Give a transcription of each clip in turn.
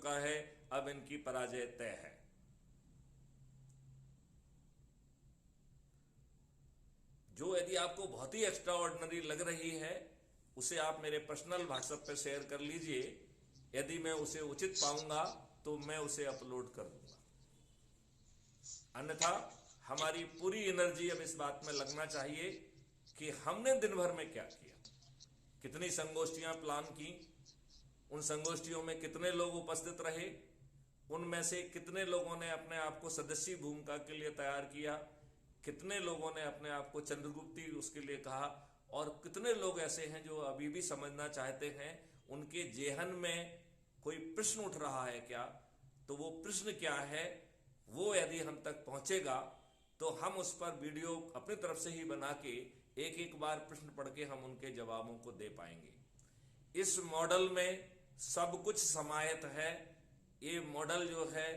चुका है, अब इनकी पराजय तय है। जो यदि आपको बहुत ही एक्स्ट्रा ऑर्डिनरी लग रही है, उसे आप मेरे पर्सनल व्हाट्सएप पे शेयर कर लीजिए। यदि मैं उसे उचित पाऊंगा तो मैं उसे अपलोड कर दूंगा। अन्यथा हमारी पूरी एनर्जी अब इस बात में लगना चाहिए कि हमने दिन भर में क्या किया, कितनी संगोष्ठियां प्लान की, उन संगोष्ठियों में कितने लोग उपस्थित रहे, उनमें से कितने लोगों ने अपने आप को सदस्यी भूमिका के लिए तैयार किया, कितने लोगों ने अपने आप को चंद्रगुप्ती उसके लिए कहा, और कितने लोग ऐसे हैं जो अभी भी समझना चाहते हैं, उनके जेहन में कोई प्रश्न उठ रहा है क्या, तो वो प्रश्न क्या है, वो यदि हम तक पहुंचेगा तो हम उस पर वीडियो अपनी तरफ से ही बना के एक एक बार प्रश्न पढ़ के हम उनके जवाबों को दे पाएंगे। इस मॉडल में सब कुछ समाहित है। ये मॉडल जो है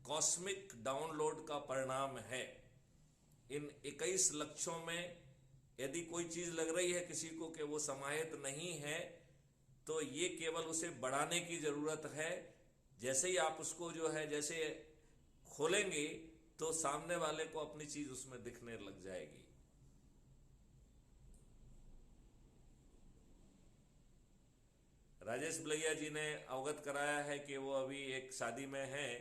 कॉस्मिक डाउनलोड का परिणाम है। इन 21 लक्ष्यों में यदि कोई चीज लग रही है किसी को कि वो समाहित नहीं है, तो ये केवल उसे बढ़ाने की जरूरत है। जैसे ही आप उसको जो है जैसे खोलेंगे तो सामने वाले को अपनी चीज उसमें दिखने लग जाएगी। राजेश बलैया जी ने अवगत कराया है कि वो अभी एक शादी में हैं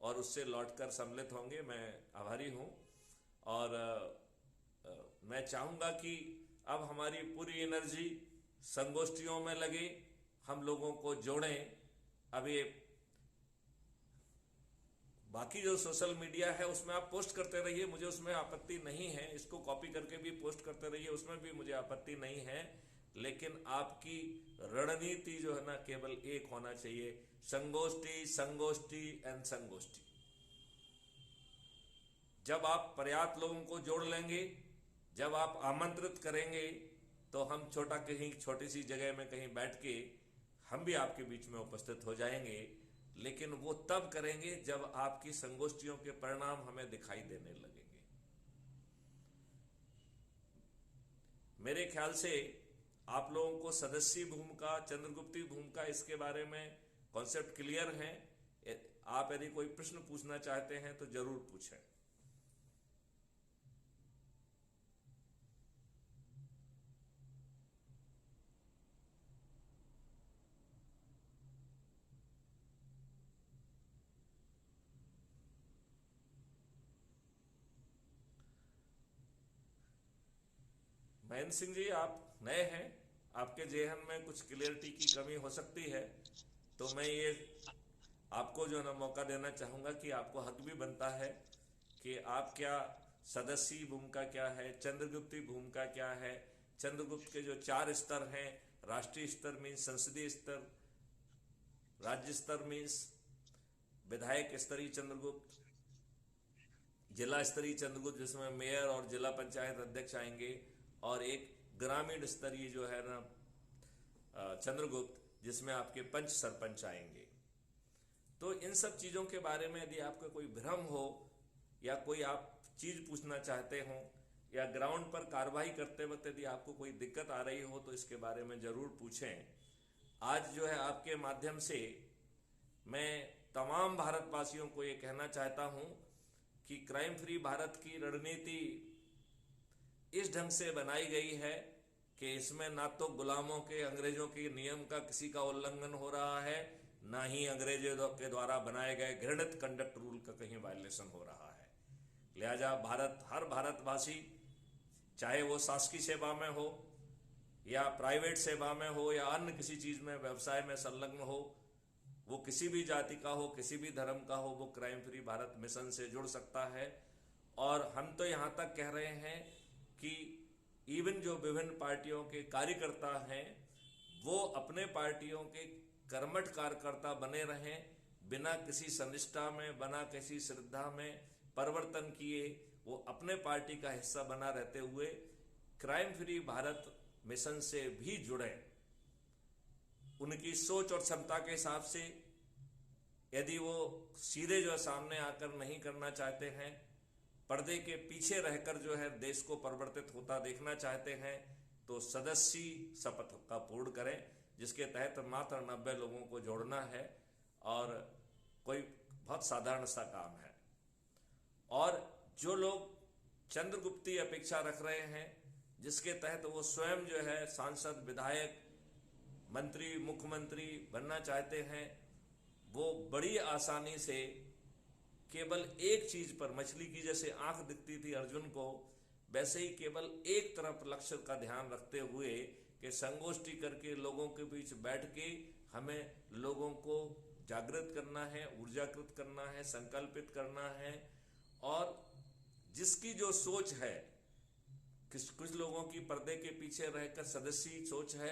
और उससे लौटकर सम्मिलित होंगे। मैं आभारी हूं और मैं चाहूंगा कि अब हमारी पूरी एनर्जी संगोष्ठियों में लगे, हम लोगों को जोड़ें। अभी बाकी जो सोशल मीडिया है उसमें आप पोस्ट करते रहिए, मुझे उसमें आपत्ति नहीं है। इसको कॉपी करके भी पोस्ट करते रहिए, उसमें भी मुझे आपत्ति नहीं है। लेकिन आपकी रणनीति जो है ना केवल एक होना चाहिए, संगोष्ठी संगोष्ठी एंड संगोष्ठी। जब आप पर्याप्त लोगों को जोड़ लेंगे, जब आप आमंत्रित करेंगे, तो हम कहीं छोटी सी जगह में कहीं बैठ के हम भी आपके बीच में उपस्थित हो जाएंगे। लेकिन वो तब करेंगे जब आपकी संगोष्ठियों के परिणाम हमें दिखाई देने लगेंगे। मेरे ख्याल से आप लोगों को सदस्यी भूमिका, चंद्रगुप्ती भूमिका, इसके बारे में कॉन्सेप्ट क्लियर है। आप यदि कोई प्रश्न पूछना चाहते हैं तो जरूर पूछें। महेंद्र सिंह जी, आप नए हैं, आपके जेहन में कुछ क्लियरिटी की कमी हो सकती है, तो मैं ये आपको जो है ना मौका देना चाहूंगा कि आपको हक भी बनता है कि आप क्या सदस्यी भूमिका क्या है, चंद्रगुप्ती भूमिका क्या है। चंद्रगुप्त के जो 4 स्तर हैं, राष्ट्रीय स्तर मीन्स संसदीय स्तर, राज्य स्तर मीन्स विधायक स्तरीय चंद्रगुप्त, जिला स्तरीय चंद्रगुप्त जिसमें मेयर और जिला पंचायत अध्यक्ष आएंगे, और एक ग्रामीण स्तरीय जो है ना चंद्रगुप्त जिसमें आपके पंच सरपंच आएंगे। तो इन सब चीजों के बारे में यदि आपका कोई भ्रम हो या कोई आप चीज पूछना चाहते हो या ग्राउंड पर कार्रवाई करते वक्त यदि आपको कोई दिक्कत आ रही हो तो इसके बारे में जरूर पूछें। आज जो है आपके माध्यम से मैं तमाम भारतवासियों को ये कहना चाहता हूं कि क्राइम फ्री भारत की रणनीति इस ढंग से बनाई गई है कि इसमें ना तो गुलामों के, अंग्रेजों के नियम का किसी का उल्लंघन हो रहा है, ना ही अंग्रेजों के द्वारा बनाए गए घृणित कंडक्ट रूल का कहीं वायलेशन हो रहा है। लिहाजा हर भारतवासी, चाहे वो शासकीय सेवा में हो या प्राइवेट सेवा में हो या अन्य किसी चीज में, व्यवसाय में संलग्न हो, वो किसी भी जाति का हो, किसी भी धर्म का हो, वो क्राइम फ्री भारत मिशन से जुड़ सकता है। और हम तो यहां तक कह रहे हैं कि इवन जो विभिन्न पार्टियों के कार्यकर्ता हैं वो अपने पार्टियों के कर्मठ कार्यकर्ता बने रहें, बिना किसी संनिष्ठा में, बिना किसी श्रद्धा में परिवर्तन किए वो अपने पार्टी का हिस्सा बना रहते हुए क्राइम फ्री भारत मिशन से भी जुड़े। उनकी सोच और क्षमता के हिसाब से यदि वो सीधे जो सामने आकर नहीं करना चाहते हैं, पर्दे के पीछे रहकर जो है देश को परिवर्तित होता देखना चाहते हैं, तो सदस्यी शपथ का पूर्ण करें, जिसके तहत मात्र 90 लोगों को जोड़ना है। और बहुत साधारण सा काम है। और जो लोग चंद्रगुप्ती अपेक्षा रख रहे हैं, जिसके तहत वो स्वयं जो है सांसद, विधायक, मंत्री, मुख्यमंत्री बनना चाहते हैं, वो बड़ी आसानी से केवल एक चीज पर, मछली की जैसे आंख दिखती थी अर्जुन को, वैसे ही केवल एक तरफ लक्ष्य का ध्यान रखते हुए कि संगोष्ठी करके लोगों के बीच बैठ के हमें लोगों को जागृत करना है, ऊर्जाकृत करना है, संकल्पित करना है। और जिसकी जो सोच है, कुछ लोगों की पर्दे के पीछे रहकर सदस्यी सोच है,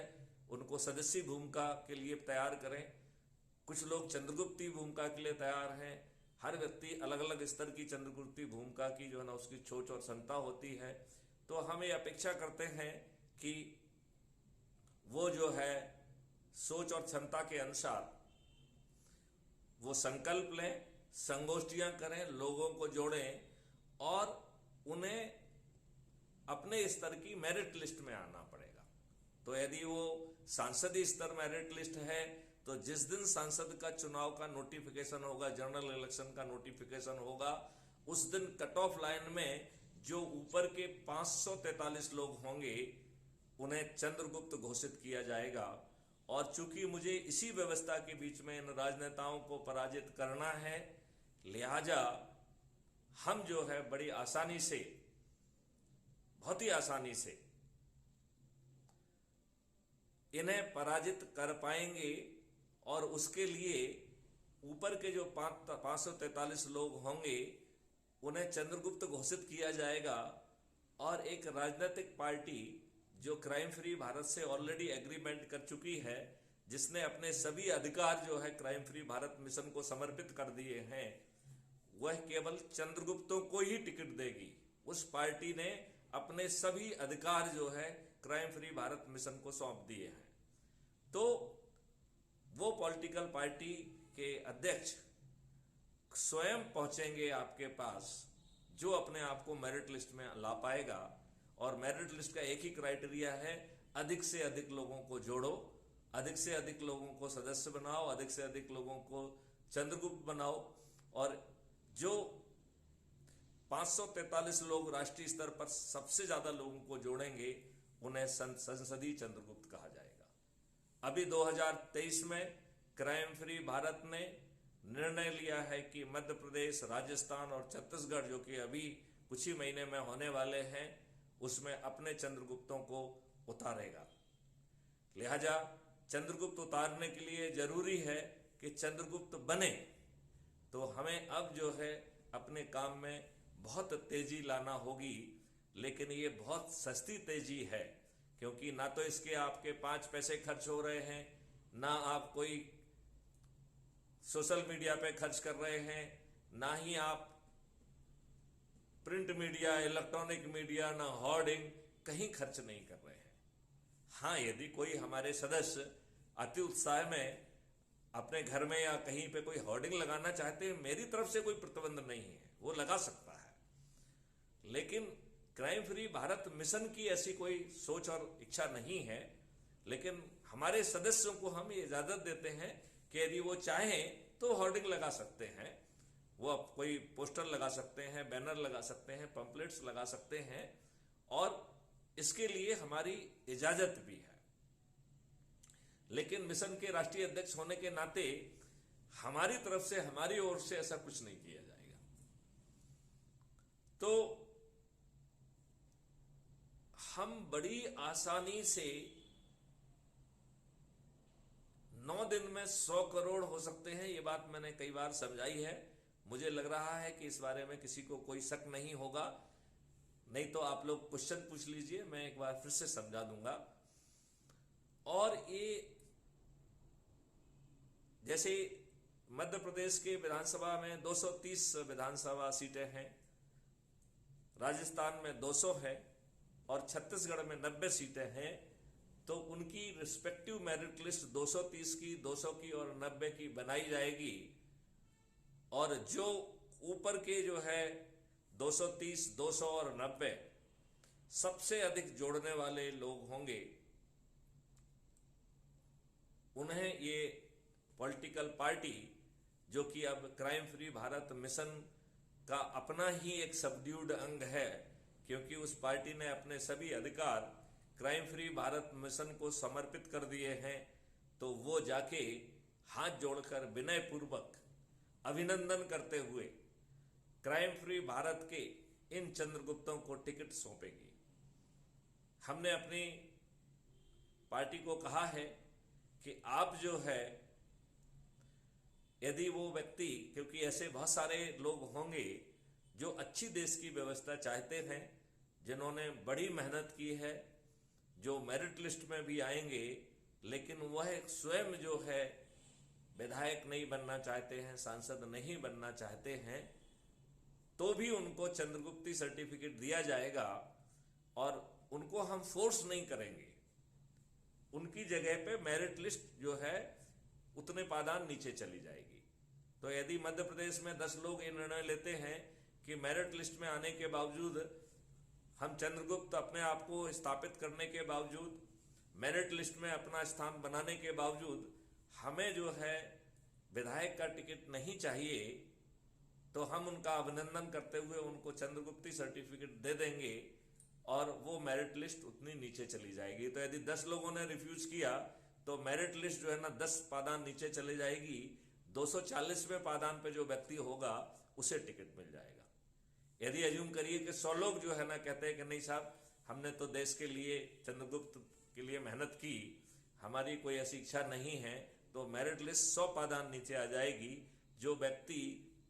उनको सदस्यी भूमिका के लिए तैयार करें। कुछ लोग चंद्रगुप्ती भूमिका के लिए तैयार हैं। हर व्यक्ति अलग अलग स्तर की चंद्रगुप्ती भूमिका की जो है ना उसकी सोच और क्षमता होती है। तो हम ये अपेक्षा करते हैं कि वो जो है सोच और क्षमता के अनुसार वो संकल्प लें, संगोष्ठियां करें, लोगों को जोड़ें और उन्हें अपने स्तर की मेरिट लिस्ट में आना पड़ेगा। तो यदि वो सांसदीय स्तर मेरिट लिस्ट है, तो जिस दिन सांसद का चुनाव का नोटिफिकेशन होगा, जनरल इलेक्शन का नोटिफिकेशन होगा, उस दिन कट ऑफ लाइन में जो ऊपर के 543 लोग होंगे उन्हें चंद्रगुप्त घोषित किया जाएगा। और चूंकि मुझे इसी व्यवस्था के बीच में इन राजनेताओं को पराजित करना है, लिहाजा हम जो है बड़ी आसानी से, बहुत ही आसानी से इन्हें पराजित कर पाएंगे। और उसके लिए ऊपर के जो 543 लोग होंगे उन्हें चंद्रगुप्त घोषित किया जाएगा। और एक राजनीतिक पार्टी जो क्राइम फ्री भारत से ऑलरेडी एग्रीमेंट कर चुकी है, जिसने अपने सभी अधिकार जो है क्राइम फ्री भारत मिशन को समर्पित कर दिए हैं, वह केवल चंद्रगुप्तों को ही टिकट देगी। उस पार्टी ने अपने सभी अधिकार जो है क्राइम फ्री भारत मिशन को सौंप दिए हैं। तो वो पॉलिटिकल पार्टी के अध्यक्ष स्वयं पहुंचेंगे आपके पास, जो अपने आप को मेरिट लिस्ट में ला पाएगा। और मेरिट लिस्ट का एक ही क्राइटेरिया है, अधिक से अधिक लोगों को जोड़ो, अधिक से अधिक लोगों को सदस्य बनाओ, अधिक से अधिक लोगों को चंद्रगुप्त बनाओ। और जो 543 लोग राष्ट्रीय स्तर पर सबसे ज्यादा लोगों को जोड़ेंगे, उन्हें संसदीय चंद्रगुप्त कहा जाएगा। अभी 2023 में क्राइम फ्री भारत ने निर्णय लिया है कि मध्य प्रदेश, राजस्थान और छत्तीसगढ़, जो कि अभी कुछ ही महीने में होने वाले हैं, उसमें अपने चंद्रगुप्तों को उतारेगा। लिहाजा चंद्रगुप्त उतारने के लिए जरूरी है कि चंद्रगुप्त बने। तो हमें अब जो है अपने काम में बहुत तेजी लाना होगी, लेकिन ये बहुत सस्ती तेजी है, क्योंकि ना तो इसके आपके 5 पैसे खर्च हो रहे हैं, ना आप कोई सोशल मीडिया पे खर्च कर रहे हैं, ना ही आप प्रिंट मीडिया, इलेक्ट्रॉनिक मीडिया, ना होर्डिंग, कहीं खर्च नहीं कर रहे हैं। हाँ, यदि कोई हमारे सदस्य अति उत्साह में अपने घर में या कहीं पे कोई होर्डिंग लगाना चाहते हैं, मेरी तरफ से कोई प्रतिबंध नहीं है, वो लगा सकता है। लेकिन क्राइम फ्री भारत मिशन की ऐसी कोई सोच और इच्छा नहीं है। लेकिन हमारे सदस्यों को हम ये इजाजत देते हैं कि यदि वो चाहें तो होर्डिंग लगा सकते हैं, वो कोई पोस्टर लगा सकते हैं, बैनर लगा सकते हैं, पंपलेट्स लगा सकते हैं, और इसके लिए हमारी इजाजत भी है। लेकिन मिशन के राष्ट्रीय अध्यक्ष होने के नाते हमारी तरफ से, हमारी ओर से ऐसा कुछ नहीं किया जाएगा। तो हम बड़ी आसानी से 9 दिन में 100 करोड़ हो सकते हैं। ये बात मैंने कई बार समझाई है। मुझे लग रहा है कि इस बारे में किसी को कोई शक नहीं होगा, नहीं तो आप लोग क्वेश्चन पूछ लीजिए, मैं एक बार फिर से समझा दूंगा। और ये जैसे मध्य प्रदेश के विधानसभा में 230 विधानसभा सीटें हैं, राजस्थान में 200 है और छत्तीसगढ़ में 90 सीटें हैं। तो उनकी रिस्पेक्टिव मेरिट लिस्ट 230 की, 200 की और 90 की बनाई जाएगी। और जो ऊपर के जो है 230, 200 और 90 सबसे अधिक जोड़ने वाले लोग होंगे, उन्हें ये पॉलिटिकल पार्टी जो कि अब क्राइम फ्री भारत मिशन का अपना ही एक सबड्यूड अंग है, क्योंकि उस पार्टी ने अपने सभी अधिकार क्राइम फ्री भारत मिशन को समर्पित कर दिए हैं। तो वो जाके हाथ जोड़कर विनय पूर्वक अभिनंदन करते हुए क्राइम फ्री भारत के इन चंद्रगुप्तों को टिकट सौंपेगी। हमने अपनी पार्टी को कहा है कि आप जो है, यदि वो व्यक्ति, क्योंकि ऐसे बहुत सारे लोग होंगे जो अच्छी देश की व्यवस्था चाहते हैं, जिन्होंने बड़ी मेहनत की है, जो मेरिट लिस्ट में भी आएंगे, लेकिन वह स्वयं जो है विधायक नहीं बनना चाहते हैं, सांसद नहीं बनना चाहते हैं, तो भी उनको चंद्रगुप्ती सर्टिफिकेट दिया जाएगा और उनको हम फोर्स नहीं करेंगे। उनकी जगह पे मेरिट लिस्ट जो है उतने पादान नीचे चली जाएगी। तो यदि मध्य प्रदेश में 10 लोग ये निर्णय लेते हैं कि मेरिट लिस्ट में आने के बावजूद, हम चंद्रगुप्त अपने आप को स्थापित करने के बावजूद, मेरिट लिस्ट में अपना स्थान बनाने के बावजूद हमें जो है विधायक का टिकट नहीं चाहिए, तो हम उनका अभिनंदन करते हुए उनको चंद्रगुप्ती सर्टिफिकेट दे देंगे और वो मेरिट लिस्ट उतनी नीचे चली जाएगी। तो यदि 10 लोगों ने रिफ्यूज किया तो मेरिट लिस्ट जो है ना 10 पादान नीचे चले जाएगी। 240वें पादान पे जो व्यक्ति होगा उसे टिकट मिल जाएगा। यदि अज्यूम करिए कि 100 लोग जो है ना कहते हैं कि नहीं साहब, हमने तो देश के लिए, चंद्रगुप्त के लिए मेहनत की, हमारी कोई ऐसी इच्छा नहीं है, तो मेरिट लिस्ट 100 पादान नीचे आ जाएगी। जो व्यक्ति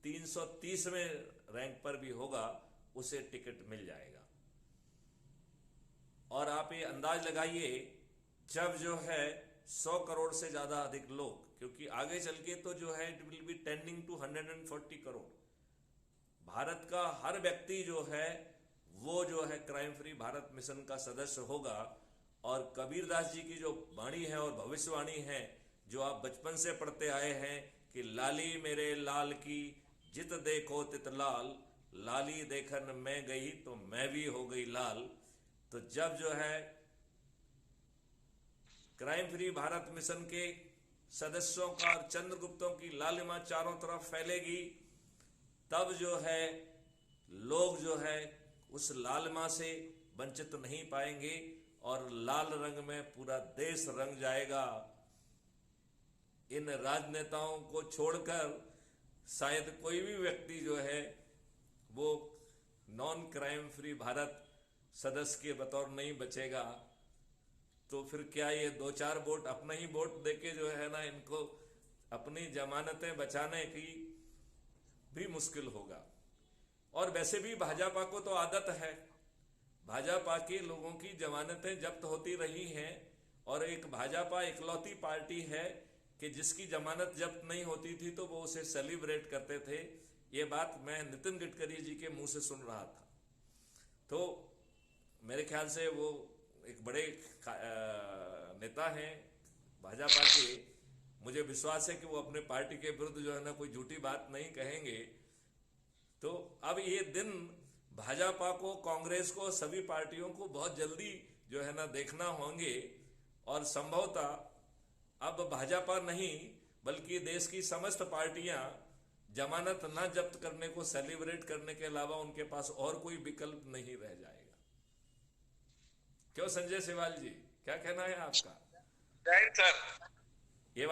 330वें रैंक पर भी होगा उसे टिकट मिल जाएगा। और आप ये अंदाज लगाइए, जब जो है 100 करोड़ से ज्यादा अधिक लोग, क्योंकि आगे चल के तो जो है it will be tending to 140 crore, Bharat का हर व्यक्ति जो है वो जो है क्राइम फ्री भारत मिशन का सदस्य होगा। और कबीरदास जी की जो वाणी है और भविष्यवाणी है, जो आप बचपन से पढ़ते आए हैं कि लाली मेरे लाल की जित देखो तित लाल, लाली देखन मैं गई तो मैं भी हो गई लाल। तो जब जो है क्राइम फ्री भारत मिशन के सदस्यों का और चंद्रगुप्तों की लालिमा चारों तरफ फैलेगी, तब जो है लोग जो है उस लालिमा से वंचित नहीं पाएंगे और लाल रंग में पूरा देश रंग जाएगा। इन राजनेताओं को छोड़कर शायद कोई भी व्यक्ति जो है वो नॉन क्राइम फ्री भारत सदस्य के बतौर नहीं बचेगा। तो फिर क्या ये 2-4 वोट अपना ही वोट देके जो है ना इनको अपनी जमानतें बचाने की भी मुश्किल होगा। और वैसे भी भाजपा को तो आदत है, भाजपा के लोगों की जमानतें जब्त होती रही हैं, और एक भाजपा इकलौती पार्टी है कि जिसकी जमानत जब्त नहीं होती थी तो वो उसे सेलिब्रेट करते थे। ये बात मैं नितिन गडकरी जी के मुंह से सुन रहा था। तो मेरे ख्याल से वो एक बड़े नेता हैं भाजपा के, मुझे विश्वास है कि वो अपने पार्टी के विरुद्ध जो है ना कोई झूठी बात नहीं कहेंगे। तो अब ये दिन भाजपा को, कांग्रेस को, सभी पार्टियों को बहुत जल्दी जो है ना देखना होंगे। और संभवतः अब भाजपा नहीं बल्कि देश की समस्त पार्टियां जमानत न जब्त करने को सेलिब्रेट करने के अलावा उनके पास और कोई विकल्प नहीं रह जाएगा। क्यों संजय सेवाल जी, क्या कहना है आपका? जय हिंद सर।